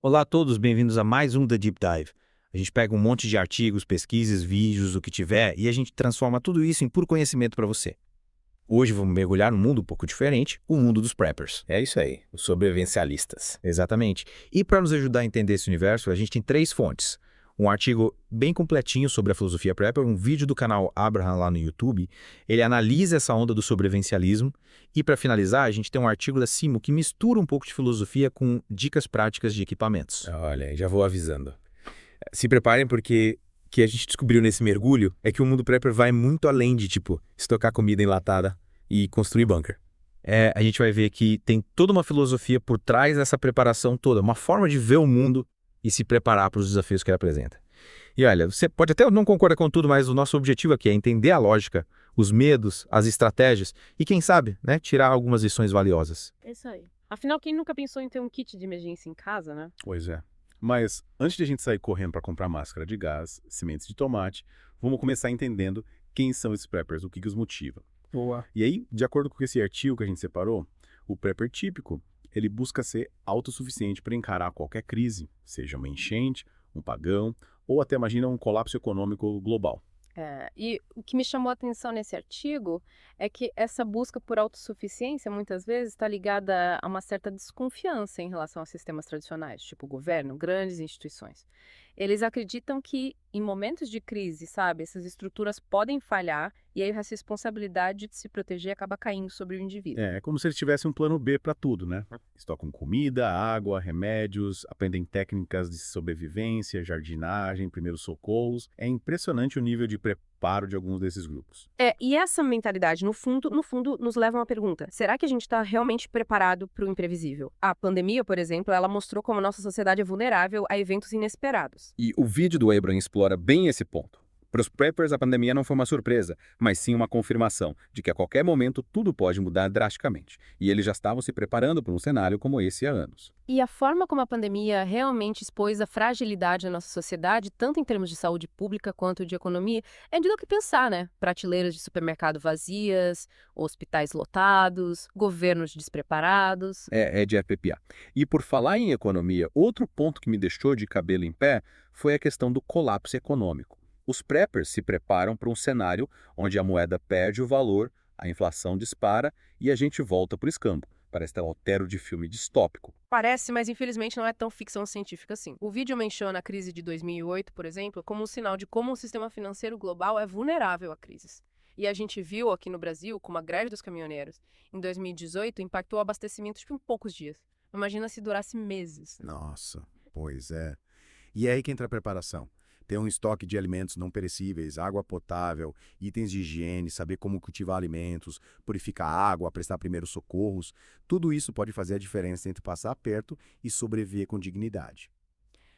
Olá a todos, bem-vindos a mais um The Deep Dive. A gente pega um monte de artigos, pesquisas, vídeos, o que tiver, e a gente transforma tudo isso em puro conhecimento para você. Hoje vamos mergulhar num mundo um pouco diferente, o mundo dos preppers. É isso aí, os sobrevivencialistas. Exatamente. E para nos ajudar a entender esse universo, a gente tem três fontes. Um artigo bem completinho sobre a filosofia prepper, um vídeo do canal Abraham lá no YouTube. Ele analisa essa onda do sobrevivencialismo. E para finalizar, a gente tem um artigo da Simo que mistura um pouco de filosofia com dicas práticas de equipamentos. Olha, já vou avisando. Se preparem porque o que a gente descobriu nesse mergulho é que o mundo prepper vai muito além de, tipo, estocar comida enlatada e construir bunker. A gente vai ver que tem toda uma filosofia por trás dessa preparação toda, uma forma de ver o mundo e se preparar para os desafios que ele apresenta. E olha, você pode até não concordar com tudo, mas o nosso objetivo aqui é entender a lógica, os medos, as estratégias e, quem sabe, né, tirar algumas lições valiosas. É isso aí. Afinal, quem nunca pensou em ter um kit de emergência em casa, né? Pois é. Mas antes de a gente sair correndo para comprar máscara de gás, sementes de tomate, vamos começar entendendo quem são esses preppers, o que os motiva. Boa. E aí, de acordo com esse artigo que a gente separou, o prepper típico, ele busca ser autossuficiente para encarar qualquer crise, seja uma enchente, um pagão, ou até imagina um colapso econômico global. E o que me chamou a atenção nesse artigo é que essa busca por autossuficiência muitas vezes está ligada a uma certa desconfiança em relação a sistemas tradicionais, tipo governo, grandes instituições. Eles acreditam que em momentos de crise, sabe, essas estruturas podem falhar e aí a responsabilidade de se proteger acaba caindo sobre o indivíduo. É como se eles tivessem um plano B para tudo, né? Estocam comida, água, remédios, aprendem técnicas de sobrevivência, jardinagem, primeiros socorros. É impressionante o nível de preparo de alguns desses grupos. E essa mentalidade, no fundo, nos leva a uma pergunta. Será que a gente está realmente preparado para o imprevisível? A pandemia, por exemplo, ela mostrou como a nossa sociedade é vulnerável a eventos inesperados. E o vídeo do Abraham explora bem esse ponto. Para os preppers, a pandemia não foi uma surpresa, mas sim uma confirmação de que a qualquer momento tudo pode mudar drasticamente. E eles já estavam se preparando para um cenário como esse há anos. E a forma como a pandemia realmente expôs a fragilidade da nossa sociedade, tanto em termos de saúde pública quanto de economia, é de do que pensar, né? Prateleiras de supermercado vazias, hospitais lotados, governos despreparados. É de arrepiar. E por falar em economia, outro ponto que me deixou de cabelo em pé foi a questão do colapso econômico. Os preppers se preparam para um cenário onde a moeda perde o valor, a inflação dispara e a gente volta para o escambo. Parece ter um roteiro de filme distópico. Parece, mas infelizmente não é tão ficção científica assim. O vídeo menciona a crise de 2008, por exemplo, como um sinal de como o sistema financeiro global é vulnerável a crises. E a gente viu aqui no Brasil, como a greve dos caminhoneiros, em 2018, impactou o abastecimento em poucos dias. Imagina se durasse meses. Nossa, pois é. E é aí que entra a preparação. Ter um estoque de alimentos não perecíveis, água potável, itens de higiene, saber como cultivar alimentos, purificar água, prestar primeiros socorros, tudo isso pode fazer a diferença entre passar aperto e sobreviver com dignidade.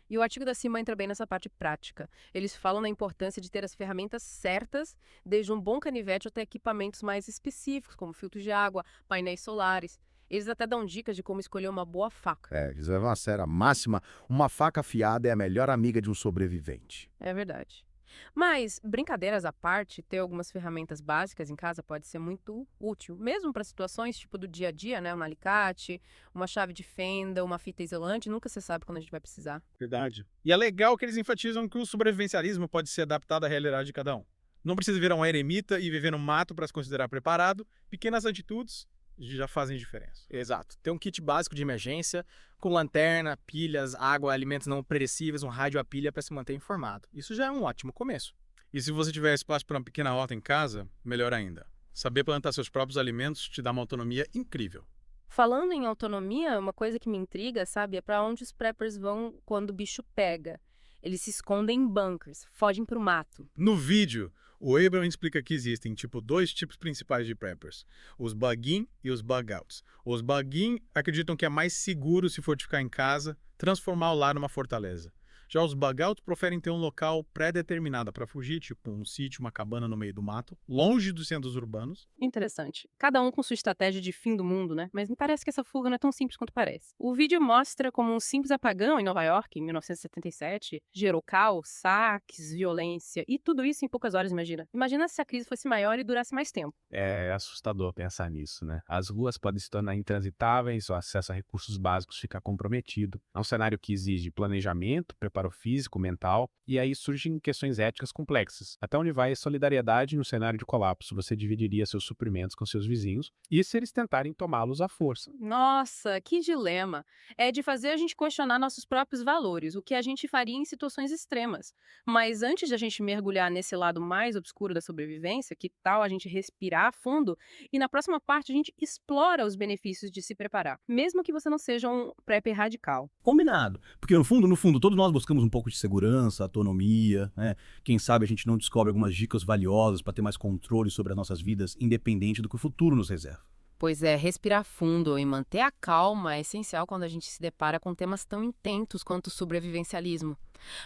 E o artigo da Cima entra bem nessa parte prática. Eles falam na importância de ter as ferramentas certas, desde um bom canivete até equipamentos mais específicos, como filtros de água, painéis solares. Eles até dão dicas de como escolher uma boa faca. Eles levam a sério a máxima, uma faca afiada é a melhor amiga de um sobrevivente. É verdade. Mas, brincadeiras à parte, ter algumas ferramentas básicas em casa pode ser muito útil, mesmo para situações tipo do dia a dia, né? Um alicate, uma chave de fenda, uma fita isolante, nunca se sabe quando a gente vai precisar. Verdade. E é legal que eles enfatizam que o sobrevivencialismo pode ser adaptado à realidade de cada um. Não precisa virar um eremita e viver no mato para se considerar preparado. Pequenas atitudes já fazem diferença. Exato. Ter um kit básico de emergência, com lanterna, pilhas, água, alimentos não perecíveis, um rádio a pilha para se manter informado. Isso já é um ótimo começo. E se você tiver espaço para uma pequena horta em casa, melhor ainda. Saber plantar seus próprios alimentos te dá uma autonomia incrível. Falando em autonomia, uma coisa que me intriga, sabe, é para onde os preppers vão quando o bicho pega. Eles se escondem em bunkers, fogem pro mato. No vídeo, o Abraham explica que existem dois tipos principais de preppers, os bug-in e os bug-outs. Os bug-in acreditam que é mais seguro se fortificar em casa, transformar o lar numa fortaleza. Já os bug out preferem ter um local pré-determinado para fugir, tipo um sítio, uma cabana no meio do mato, longe dos centros urbanos. Interessante. Cada um com sua estratégia de fim do mundo, né? Mas me parece que essa fuga não é tão simples quanto parece. O vídeo mostra como um simples apagão em Nova York, em 1977, gerou caos, saques, violência e tudo isso em poucas horas, imagina. Imagina se a crise fosse maior e durasse mais tempo. É assustador pensar nisso, né? As ruas podem se tornar intransitáveis, o acesso a recursos básicos fica comprometido. É um cenário que exige planejamento, preparo físico, mental, e aí surgem questões éticas complexas. Até onde vai a solidariedade no cenário de colapso? Você dividiria seus suprimentos com seus vizinhos, e se eles tentarem tomá-los à força? Nossa, que dilema! É de fazer a gente questionar nossos próprios valores, o que a gente faria em situações extremas. Mas antes de a gente mergulhar nesse lado mais obscuro da sobrevivência, que tal a gente respirar fundo? E na próxima parte a gente explora os benefícios de se preparar, mesmo que você não seja um prepper radical. Combinado. Porque no fundo, todos nós buscamos um pouco de segurança, autonomia, né? Quem sabe a gente não descobre algumas dicas valiosas para ter mais controle sobre as nossas vidas, independente do que o futuro nos reserva. Pois é, respirar fundo e manter a calma é essencial quando a gente se depara com temas tão intensos quanto o sobrevivencialismo.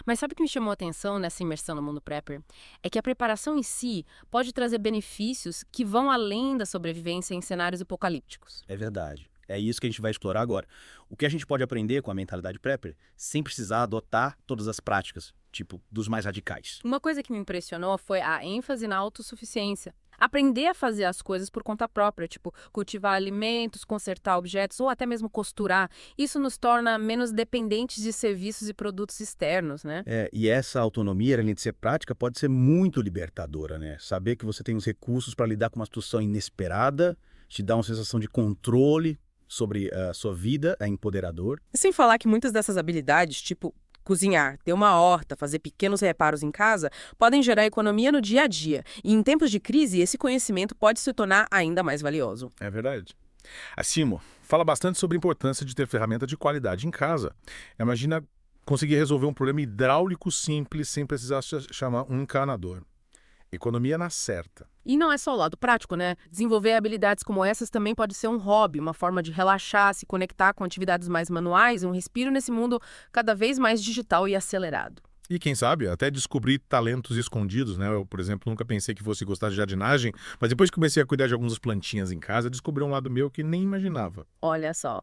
Mas sabe o que me chamou a atenção nessa imersão no mundo prepper? É que a preparação em si pode trazer benefícios que vão além da sobrevivência em cenários apocalípticos. É verdade. É isso que a gente vai explorar agora. O que a gente pode aprender com a mentalidade prepper sem precisar adotar todas as práticas, tipo, dos mais radicais. Uma coisa que me impressionou foi a ênfase na autossuficiência. Aprender a fazer as coisas por conta própria, tipo cultivar alimentos, consertar objetos ou até mesmo costurar. Isso nos torna menos dependentes de serviços e produtos externos, né? E essa autonomia, além de ser prática, pode ser muito libertadora, né? Saber que você tem os recursos para lidar com uma situação inesperada, te dá uma sensação de controle sobre a sua vida, é empoderador. Sem falar que muitas dessas habilidades, tipo cozinhar, ter uma horta, fazer pequenos reparos em casa, podem gerar economia no dia a dia. E em tempos de crise, esse conhecimento pode se tornar ainda mais valioso. É verdade. A Simo fala bastante sobre a importância de ter ferramenta de qualidade em casa. Imagina conseguir resolver um problema hidráulico simples sem precisar chamar um encanador. Economia na certa. E não é só o lado prático, né? Desenvolver habilidades como essas também pode ser um hobby, uma forma de relaxar, se conectar com atividades mais manuais, um respiro nesse mundo cada vez mais digital e acelerado. E quem sabe, até descobrir talentos escondidos, né? Eu, por exemplo, nunca pensei que fosse gostar de jardinagem, mas depois que comecei a cuidar de algumas plantinhas em casa, descobri um lado meu que nem imaginava. Olha só.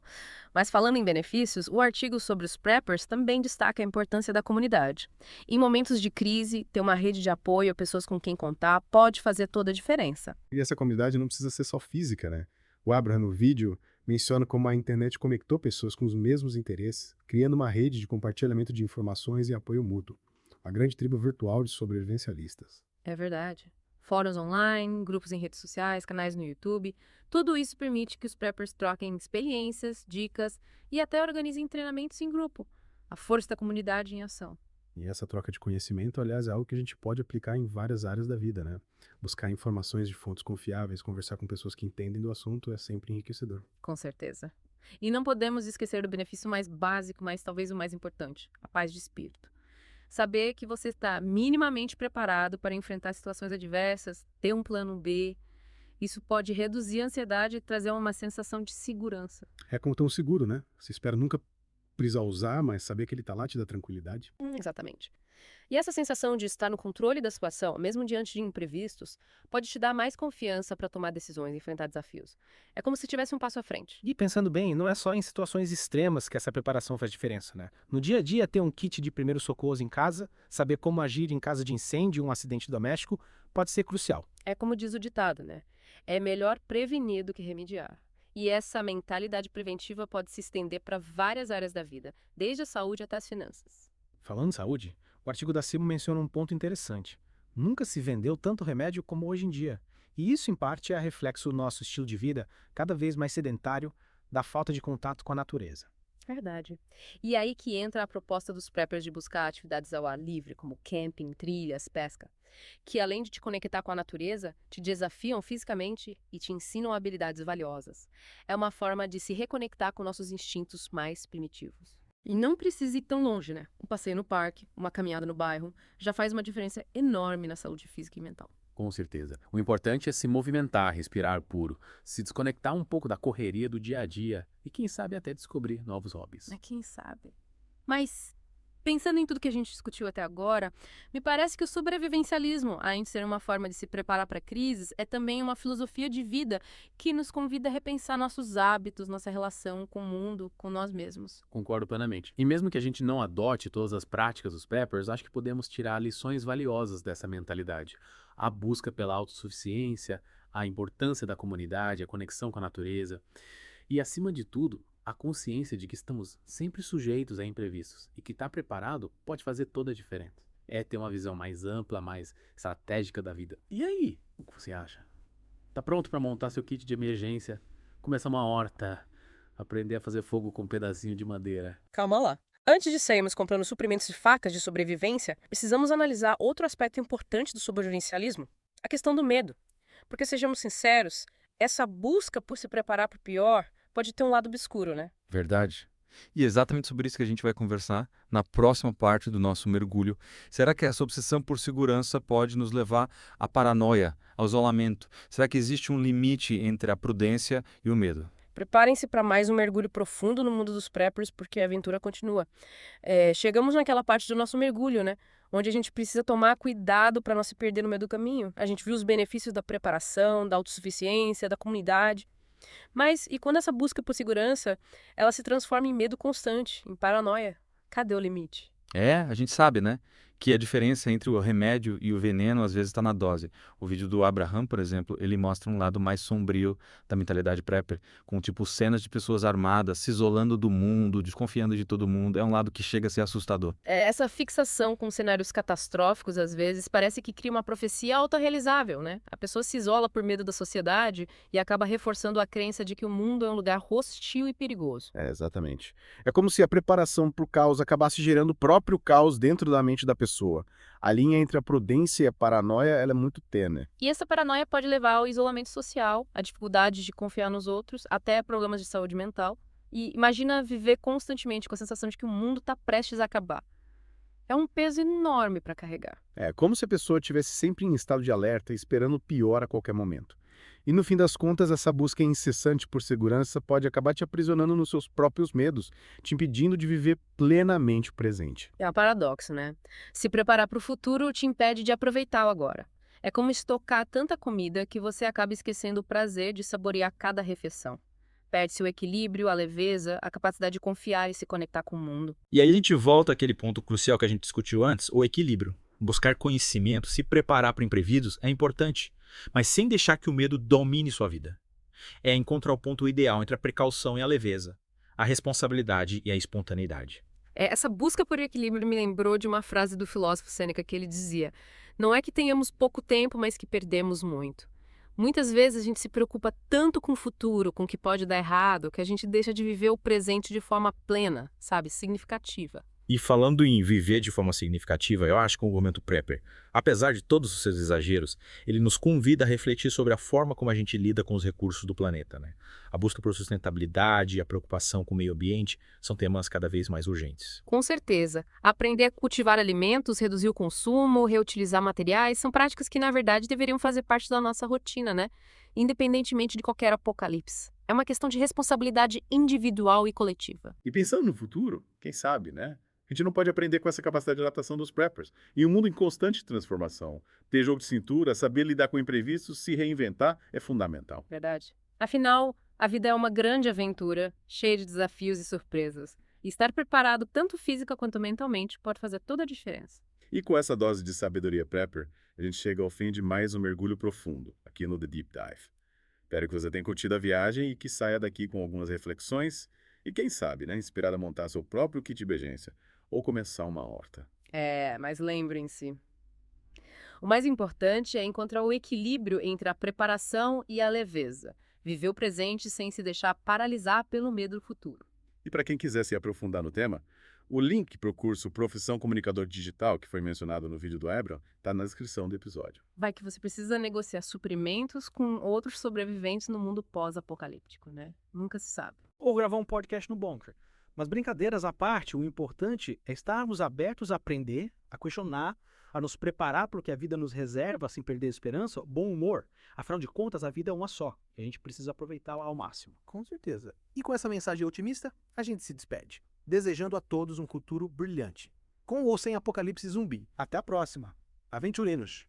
Mas falando em benefícios, o artigo sobre os preppers também destaca a importância da comunidade. Em momentos de crise, ter uma rede de apoio, pessoas com quem contar, pode fazer toda a diferença. E essa comunidade não precisa ser só física, né? O Abraham, no vídeo, menciona como a internet conectou pessoas com os mesmos interesses, criando uma rede de compartilhamento de informações e apoio mútuo. A grande tribo virtual de sobrevivencialistas. É verdade. Fóruns online, grupos em redes sociais, canais no YouTube, tudo isso permite que os preppers troquem experiências, dicas e até organizem treinamentos em grupo. A força da comunidade em ação. E essa troca de conhecimento, aliás, é algo que a gente pode aplicar em várias áreas da vida, né? Buscar informações de fontes confiáveis, conversar com pessoas que entendem do assunto é sempre enriquecedor. Com certeza. E não podemos esquecer do benefício mais básico, mas talvez o mais importante, a paz de espírito. Saber que você está minimamente preparado para enfrentar situações adversas, ter um plano B, isso pode reduzir a ansiedade e trazer uma sensação de segurança. É como ter um seguro, né? Você espera nunca precisar usar, mas saber que ele está lá te dá tranquilidade. Exatamente. E essa sensação de estar no controle da situação, mesmo diante de imprevistos, pode te dar mais confiança para tomar decisões e enfrentar desafios. É como se tivesse um passo à frente. E pensando bem, não é só em situações extremas que essa preparação faz diferença, né? No dia a dia, ter um kit de primeiros socorros em casa, saber como agir em caso de incêndio ou um acidente doméstico, pode ser crucial. É como diz o ditado, né? É melhor prevenir do que remediar. E essa mentalidade preventiva pode se estender para várias áreas da vida, desde a saúde até as finanças. Falando em saúde, o artigo da Simo menciona um ponto interessante. Nunca se vendeu tanto remédio como hoje em dia. E isso, em parte, é reflexo do nosso estilo de vida cada vez mais sedentário, da falta de contato com a natureza. Verdade. E aí que entra a proposta dos preppers de buscar atividades ao ar livre, como camping, trilhas, pesca, que além de te conectar com a natureza, te desafiam fisicamente e te ensinam habilidades valiosas. É uma forma de se reconectar com nossos instintos mais primitivos. E não precisa ir tão longe, né? Um passeio no parque, uma caminhada no bairro, já faz uma diferença enorme na saúde física e mental. Com certeza. O importante é se movimentar, respirar puro, se desconectar um pouco da correria do dia a dia e quem sabe até descobrir novos hobbies. Quem sabe? Mas Pensando em tudo que a gente discutiu até agora, me parece que o sobrevivencialismo, além de ser uma forma de se preparar para crises, é também uma filosofia de vida que nos convida a repensar nossos hábitos, nossa relação com o mundo, com nós mesmos. Concordo plenamente. E mesmo que a gente não adote todas as práticas dos preppers, acho que podemos tirar lições valiosas dessa mentalidade. A busca pela autossuficiência, a importância da comunidade, a conexão com a natureza e, acima de tudo, a consciência de que estamos sempre sujeitos a imprevistos e que estar preparado pode fazer toda a diferença. É ter uma visão mais ampla, mais estratégica da vida. E aí, o que você acha? Tá pronto para montar seu kit de emergência, começar uma horta, aprender a fazer fogo com um pedacinho de madeira? Calma lá. Antes de sairmos comprando suprimentos e facas de sobrevivência, precisamos analisar outro aspecto importante do sobrevivencialismo, a questão do medo. Porque, sejamos sinceros, essa busca por se preparar para o pior pode ter um lado obscuro, né? Verdade. E é exatamente sobre isso que a gente vai conversar na próxima parte do nosso mergulho. Será que essa obsessão por segurança pode nos levar à paranoia, ao isolamento? Será que existe um limite entre a prudência e o medo? Preparem-se para mais um mergulho profundo no mundo dos preppers, porque a aventura continua. Chegamos naquela parte do nosso mergulho, né? Onde a gente precisa tomar cuidado para não se perder no meio do caminho. A gente viu os benefícios da preparação, da autossuficiência, da comunidade. Mas e quando essa busca por segurança, ela se transforma em medo constante, em paranoia? Cadê o limite? A gente sabe, né? Que a diferença entre o remédio e o veneno às vezes está na dose. O vídeo do Abraham, por exemplo, ele mostra um lado mais sombrio da mentalidade prepper, com tipo cenas de pessoas armadas, se isolando do mundo, desconfiando de todo mundo. É um lado que chega a ser assustador. Essa fixação com cenários catastróficos, às vezes, parece que cria uma profecia autorrealizável, né? A pessoa se isola por medo da sociedade e acaba reforçando a crença de que o mundo é um lugar hostil e perigoso. Exatamente. É como se a preparação para o caos acabasse gerando o próprio caos dentro da mente da pessoa. A linha entre a prudência e a paranoia ela é muito tênue. E essa paranoia pode levar ao isolamento social, à dificuldade de confiar nos outros, até problemas de saúde mental. E imagina viver constantemente com a sensação de que o mundo está prestes a acabar. É um peso enorme para carregar. É como se a pessoa estivesse sempre em estado de alerta, esperando o pior a qualquer momento. E no fim das contas, essa busca incessante por segurança pode acabar te aprisionando nos seus próprios medos, te impedindo de viver plenamente o presente. É um paradoxo, né? Se preparar para o futuro te impede de aproveitar o agora. É como estocar tanta comida que você acaba esquecendo o prazer de saborear cada refeição. Perde-se o equilíbrio, a leveza, a capacidade de confiar e se conectar com o mundo. E aí a gente volta àquele ponto crucial que a gente discutiu antes, o equilíbrio. Buscar conhecimento, se preparar para imprevistos é importante, mas sem deixar que o medo domine sua vida. É encontrar o ponto ideal entre a precaução e a leveza, a responsabilidade e a espontaneidade. Essa busca por equilíbrio me lembrou de uma frase do filósofo Sêneca que ele dizia: não é que tenhamos pouco tempo, mas que perdemos muito. Muitas vezes a gente se preocupa tanto com o futuro, com o que pode dar errado, que a gente deixa de viver o presente de forma plena, sabe, significativa. E falando em viver de forma significativa, eu acho que o movimento prepper, apesar de todos os seus exageros, ele nos convida a refletir sobre a forma como a gente lida com os recursos do planeta, né? A busca por sustentabilidade e a preocupação com o meio ambiente são temas cada vez mais urgentes. Com certeza. Aprender a cultivar alimentos, reduzir o consumo, reutilizar materiais, são práticas que, na verdade, deveriam fazer parte da nossa rotina, né? Independentemente de qualquer apocalipse. É uma questão de responsabilidade individual e coletiva. E pensando no futuro, quem sabe, né? A gente não pode aprender com essa capacidade de adaptação dos preppers. Em um mundo em constante transformação, ter jogo de cintura, saber lidar com imprevistos, se reinventar é fundamental. Verdade. Afinal, a vida é uma grande aventura, cheia de desafios e surpresas. E estar preparado tanto física quanto mentalmente pode fazer toda a diferença. E com essa dose de sabedoria prepper, a gente chega ao fim de mais um mergulho profundo, aqui no The Deep Dive. Espero que você tenha curtido a viagem e que saia daqui com algumas reflexões e, quem sabe, né, inspirado a montar seu próprio kit de emergência ou começar uma horta. Mas lembrem-se, o mais importante é encontrar o equilíbrio entre a preparação e a leveza. Viver o presente sem se deixar paralisar pelo medo do futuro. E para quem quiser se aprofundar no tema, o link para o curso Profissão Comunicador Digital, que foi mencionado no vídeo do Abraham, está na descrição do episódio. Vai que você precisa negociar suprimentos com outros sobreviventes no mundo pós-apocalíptico, né? Nunca se sabe. Ou gravar um podcast no Bunker. Mas brincadeiras à parte, o importante é estarmos abertos a aprender, a questionar, a nos preparar para o que a vida nos reserva sem perder a esperança, bom humor. Afinal de contas, a vida é uma só e a gente precisa aproveitá-la ao máximo. Com certeza. E com essa mensagem otimista, a gente se despede, desejando a todos um futuro brilhante. com ou sem apocalipse zumbi. Até a próxima. Aventurinos!